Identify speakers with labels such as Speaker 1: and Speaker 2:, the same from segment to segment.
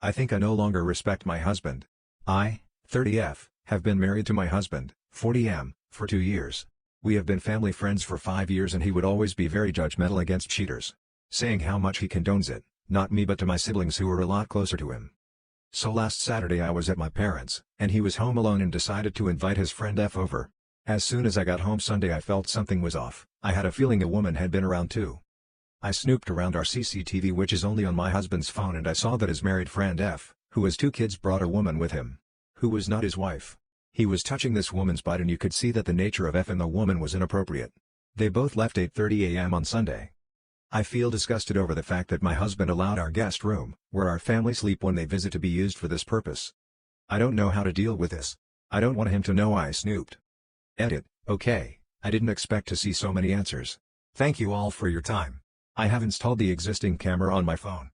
Speaker 1: I think I no longer respect my husband. I, 30F, have been married to my husband, 40M, for 2 years. We have been family friends for 5 years and he would always be very judgmental against cheaters. Saying how much he condones it, not me but to my siblings who are a lot closer to him. So last Saturday I was at my parents', and he was home alone and decided to invite his friend F over. As soon as I got home Sunday I felt something was off. I had a feeling a woman had been around too. I snooped around our CCTV, which is only on my husband's phone, and I saw that his married friend F, who has 2 kids, brought a woman with him. Who was not his wife. He was touching this woman's butt and you could see that the nature of F and the woman was inappropriate. They both left 8:30 a.m. on Sunday. I feel disgusted over the fact that my husband allowed our guest room, where our family sleep when they visit, to be used for this purpose. I don't know how to deal with this. I don't want him to know I snooped. Edit. Okay, I didn't expect to see so many answers. Thank you all for your time. I have installed the existing camera on my phone.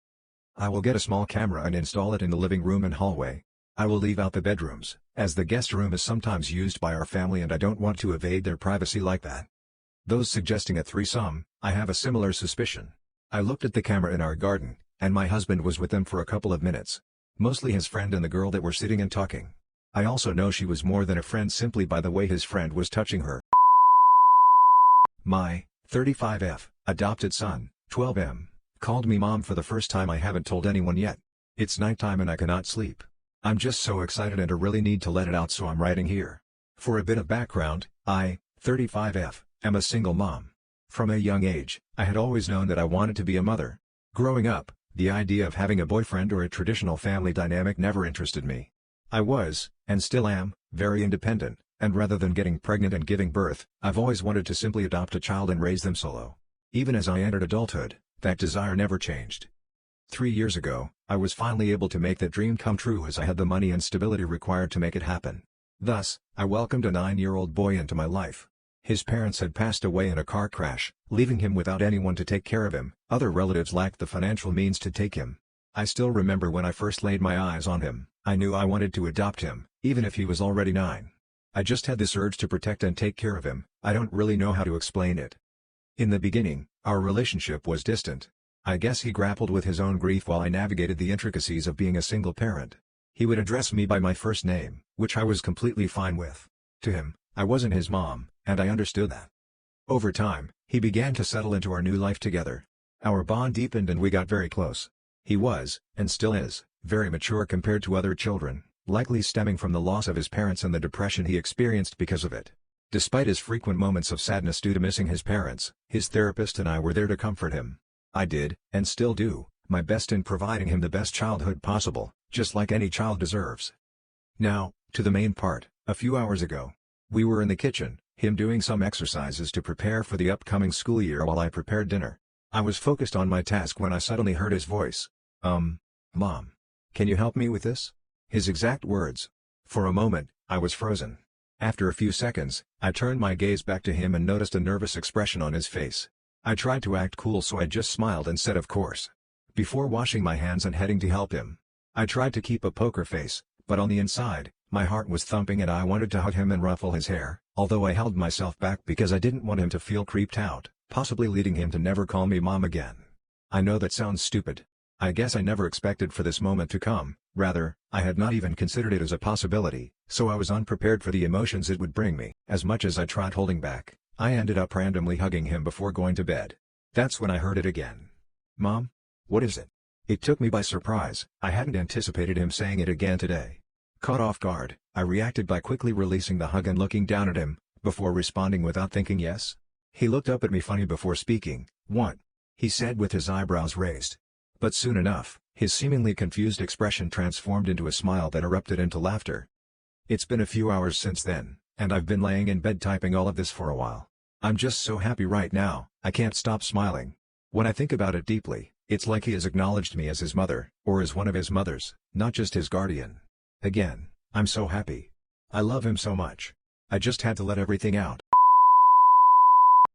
Speaker 1: I will get a small camera and install it in the living room and hallway. I will leave out the bedrooms, as the guest room is sometimes used by our family and I don't want to evade their privacy like that. Those suggesting a threesome, I have a similar suspicion. I looked at the camera in our garden, and my husband was with them for a couple of minutes. Mostly his friend and the girl that were sitting and talking. I also know she was more than a friend simply by the way his friend was touching her. My 35F adopted son, 12M, called me mom for the first time. I haven't told anyone yet. It's nighttime and I cannot sleep. I'm just so excited and I really need to let it out, so I'm writing here. For a bit of background, I, 35F, am a single mom. From a young age, I had always known that I wanted to be a mother. Growing up, the idea of having a boyfriend or a traditional family dynamic never interested me. I was, and still am, very independent, and rather than getting pregnant and giving birth, I've always wanted to simply adopt a child and raise them solo. Even as I entered adulthood, that desire never changed. 3 years ago, I was finally able to make that dream come true as I had the money and stability required to make it happen. Thus, I welcomed a 9-year-old boy into my life. His parents had passed away in a car crash, leaving him without anyone to take care of him. Other relatives lacked the financial means to take him. I still remember when I first laid my eyes on him, I knew I wanted to adopt him, even if he was already 9. I just had this urge to protect and take care of him. I don't really know how to explain it. In the beginning, our relationship was distant. I guess he grappled with his own grief while I navigated the intricacies of being a single parent. He would address me by my first name, which I was completely fine with. To him, I wasn't his mom, and I understood that. Over time, he began to settle into our new life together. Our bond deepened and we got very close. He was, and still is, very mature compared to other children, likely stemming from the loss of his parents and the depression he experienced because of it. Despite his frequent moments of sadness due to missing his parents, his therapist and I were there to comfort him. I did, and still do, my best in providing him the best childhood possible, just like any child deserves. Now, to the main part. A few hours ago, we were in the kitchen, him doing some exercises to prepare for the upcoming school year while I prepared dinner. I was focused on my task when I suddenly heard his voice. Mom. Can you help me with this? His exact words. For a moment, I was frozen. After a few seconds, I turned my gaze back to him and noticed a nervous expression on his face. I tried to act cool, so I just smiled and said of course. Before washing my hands and heading to help him. I tried to keep a poker face, but on the inside, my heart was thumping and I wanted to hug him and ruffle his hair, although I held myself back because I didn't want him to feel creeped out, possibly leading him to never call me mom again. I know that sounds stupid. I guess I never expected for this moment to come, rather, I had not even considered it as a possibility, so I was unprepared for the emotions it would bring me. As much as I tried holding back, I ended up randomly hugging him before going to bed. That's when I heard it again. Mom? What is it? It took me by surprise. I hadn't anticipated him saying it again today. Caught off guard, I reacted by quickly releasing the hug and looking down at him, before responding without thinking yes. He looked up at me funny before speaking. What? He said with his eyebrows raised. But soon enough, his seemingly confused expression transformed into a smile that erupted into laughter. It's been a few hours since then, and I've been laying in bed typing all of this for a while. I'm just so happy right now, I can't stop smiling. When I think about it deeply, it's like he has acknowledged me as his mother, or as one of his mothers, not just his guardian. Again, I'm so happy. I love him so much. I just had to let everything out.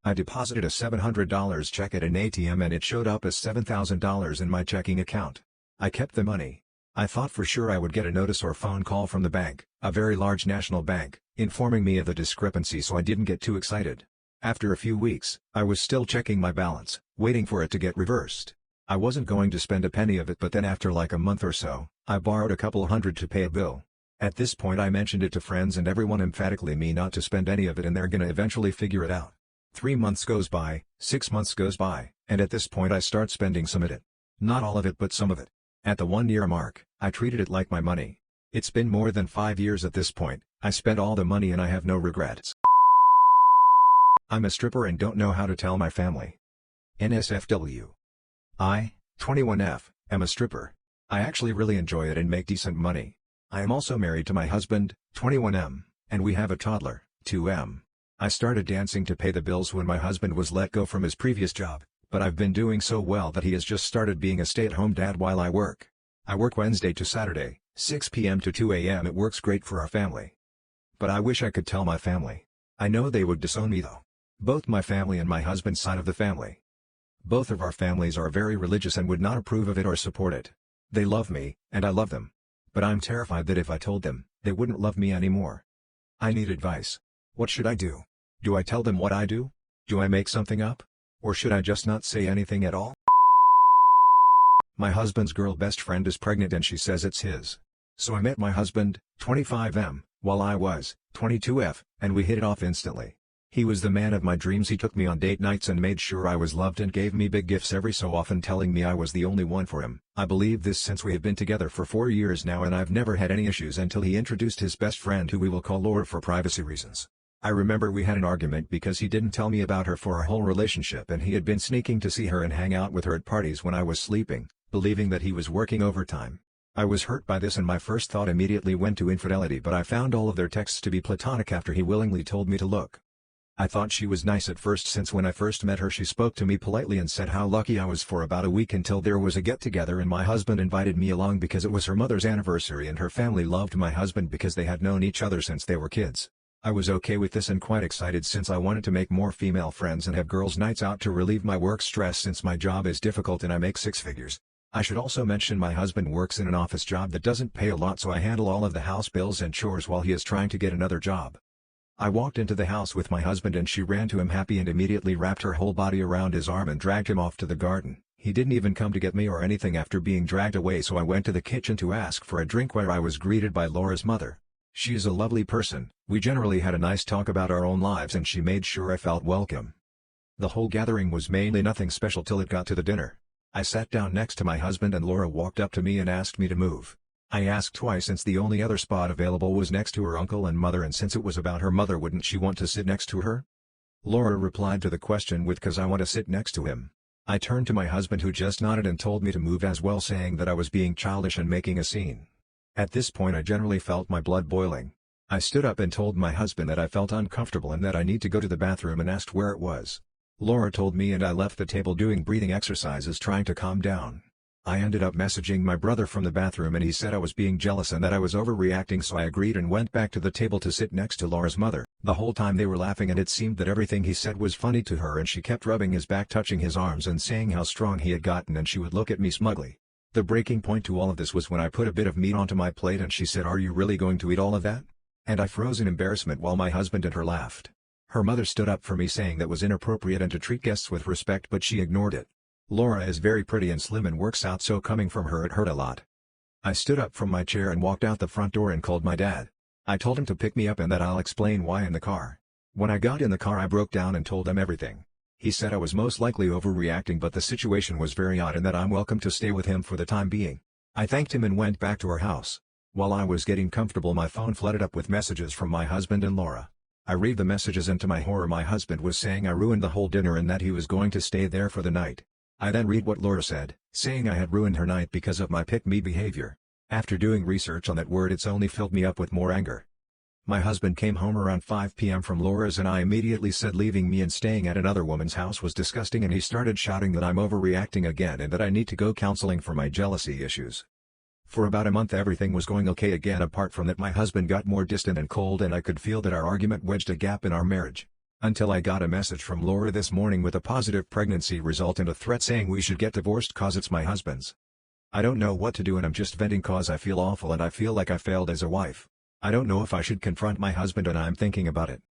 Speaker 1: I deposited a $700 check at an ATM and it showed up as $7,000 in my checking account. I kept the money. I thought for sure I would get a notice or phone call from the bank, a very large national bank, informing me of the discrepancy, so I didn't get too excited. After a few weeks, I was still checking my balance, waiting for it to get reversed. I wasn't going to spend a penny of it, but then after like a month or so, I borrowed a couple hundred to pay a bill. At this point I mentioned it to friends and everyone emphatically me not to spend any of it and they're gonna eventually figure it out. 3 months goes by, 6 months goes by, and at this point I start spending some of it. Not all of it but some of it. At the 1-year mark, I treated it like my money. It's been more than 5 years at this point, I spent all the money and I have no regrets. I'm a stripper and don't know how to tell my family. NSFW. I, 21F, am a stripper. I actually really enjoy it and make decent money. I am also married to my husband, 21M, and we have a toddler, 2M. I started dancing to pay the bills when my husband was let go from his previous job, but I've been doing so well that he has just started being a stay-at-home dad while I work. I work Wednesday to Saturday, 6 p.m. to 2 a.m. It works great for our family. But I wish I could tell my family. I know they would disown me though. Both my family and my husband's side of the family. Both of our families are very religious and would not approve of it or support it. They love me, and I love them. But I'm terrified that if I told them, they wouldn't love me anymore. I need advice. What should I do? Do I tell them what I do? Do I make something up? Or should I just not say anything at all? My husband's girl best friend is pregnant and she says it's his. So I met my husband, 25M, while I was 22F, and we hit it off instantly. He was the man of my dreams. He took me on date nights and made sure I was loved and gave me big gifts every so often, telling me I was the only one for him. I believe this since we have been together for 4 years now, and I've never had any issues until he introduced his best friend, who we will call Laura for privacy reasons. I remember we had an argument because he didn't tell me about her for our whole relationship, and he had been sneaking to see her and hang out with her at parties when I was sleeping, believing that he was working overtime. I was hurt by this and my first thought immediately went to infidelity, but I found all of their texts to be platonic after he willingly told me to look. I thought she was nice at first, since when I first met her she spoke to me politely and said how lucky I was for about a week, until there was a get-together and my husband invited me along because it was her mother's anniversary and her family loved my husband because they had known each other since they were kids. I was okay with this and quite excited since I wanted to make more female friends and have girls' nights out to relieve my work stress since my job is difficult and I make 6 figures. I should also mention my husband works in an office job that doesn't pay a lot, so I handle all of the house bills and chores while he is trying to get another job. I walked into the house with my husband and she ran to him happy and immediately wrapped her whole body around his arm and dragged him off to the garden. He didn't even come to get me or anything after being dragged away, so I went to the kitchen to ask for a drink where I was greeted by Laura's mother. She is a lovely person. We generally had a nice talk about our own lives and she made sure I felt welcome. The whole gathering was mainly nothing special till it got to the dinner. I sat down next to my husband and Laura walked up to me and asked me to move. I asked twice since the only other spot available was next to her uncle and mother, and since it was about her mother, wouldn't she want to sit next to her? Laura replied to the question with "'cause I want to sit next to him." I turned to my husband, who just nodded and told me to move as well, saying that I was being childish and making a scene. At this point I generally felt my blood boiling. I stood up and told my husband that I felt uncomfortable and that I need to go to the bathroom, and asked where it was. Laura told me and I left the table doing breathing exercises trying to calm down. I ended up messaging my brother from the bathroom and he said I was being jealous and that I was overreacting, so I agreed and went back to the table to sit next to Laura's mother. The whole time they were laughing and it seemed that everything he said was funny to her, and she kept rubbing his back, touching his arms and saying how strong he had gotten, and she would look at me smugly. The breaking point to all of this was when I put a bit of meat onto my plate and she said, "Are you really going to eat all of that?" And I froze in embarrassment while my husband and her laughed. Her mother stood up for me, saying that was inappropriate and to treat guests with respect, but she ignored it. Laura is very pretty and slim and works out, so coming from her it hurt a lot. I stood up from my chair and walked out the front door and called my dad. I told him to pick me up and that I'll explain why in the car. When I got in the car I broke down and told him everything. He said I was most likely overreacting, but the situation was very odd and that I'm welcome to stay with him for the time being. I thanked him and went back to our house. While I was getting comfortable, my phone flooded up with messages from my husband and Laura. I read the messages and to my horror my husband was saying I ruined the whole dinner and that he was going to stay there for the night. I then read what Laura said, saying I had ruined her night because of my pick-me behavior. After doing research on that word, it's only filled me up with more anger. My husband came home around 5 p.m. from Laura's and I immediately said leaving me and staying at another woman's house was disgusting, and he started shouting that I'm overreacting again and that I need to go counseling for my jealousy issues. For about a month everything was going okay again, apart from that my husband got more distant and cold and I could feel that our argument wedged a gap in our marriage. Until I got a message from Laura this morning with a positive pregnancy result and a threat saying we should get divorced cause it's my husband's. I don't know what to do and I'm just venting cause I feel awful and I feel like I failed as a wife. I don't know if I should confront my husband and I'm thinking about it.